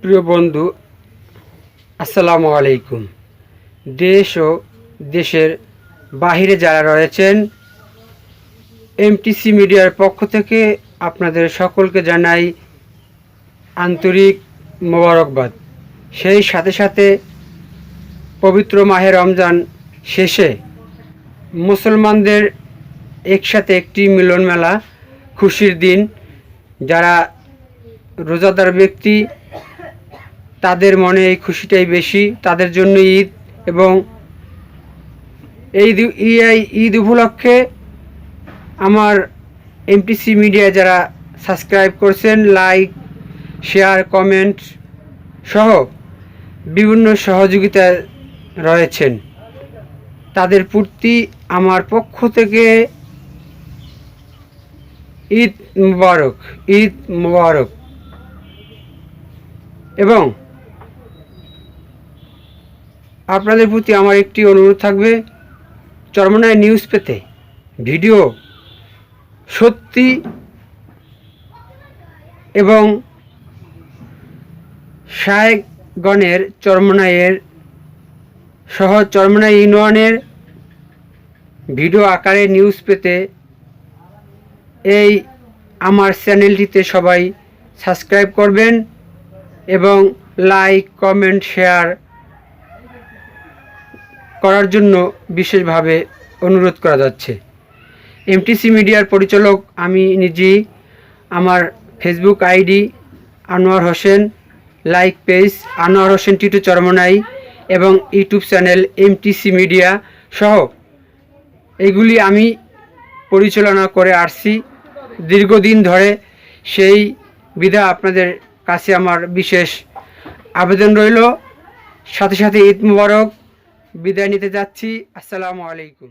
প্রিয় বন্ধু, আসসালামু আলাইকুম। দেশ ও দেশের বাহিরে যারা রয়েছেন, এমটিসি মিডিয়ার পক্ষ থেকে আপনাদের সকলকে জানাই আন্তরিক মোবারকবাদ। সেই সাথে সাথে পবিত্র মাহে রমজান শেষে মুসলমানদের একসাথে একটি মিলন মেলা, খুশির দিন। যারা রোজাদার ব্যক্তি তাদের মনে এই খুশিটাই বেশি, তাদের জন্য ঈদ। এবং এই ঈদ উপলক্ষে আমার এমটিসি মিডিয়া যারা সাবস্ক্রাইব করছেন, লাইক, শেয়ার, কমেন্ট সহ বিভিন্ন সহযোগিতায় রয়েছেন, তাদের প্রতি আমার পক্ষ থেকে ঈদ মুবারক, ঈদ মুবারক। এবং আপনাদের প্রতি আমার একটি অনুরোধ থাকবে, চরমনাই নিউজ পেতে ভিডিও সত্যি এবং শায়েকগণের চরমনাইয়ের সহ চরমনাই ইউনিয়নের ভিডিও আকারে নিউজ পেতে এই আমার চ্যানেলটিতে সবাই সাবস্ক্রাইব করবেন এবং লাইক, কমেন্ট, শেয়ার করার জন্য বিশেষভাবে অনুরোধ করা যাচ্ছে। এমটিসি মিডিয়ার পরিচালক আমি নিজেই। আমার Facebook ID Anwar Hossain, like page Anwar Hossain Titu Charmonai এবং ইউটিউব চ্যানেল এমটিসি মিডিয়া সহ এগুলি আমি পরিচালনা করে আসছি দীর্ঘদিন ধরে। সেই বিধা আপনাদের কাছে আমার বিশেষ আবেদন রইল। সাথে সাথে ঈদ মুবারক। বিদায় নিতে যাচ্ছি। আসসালামু আলাইকুম।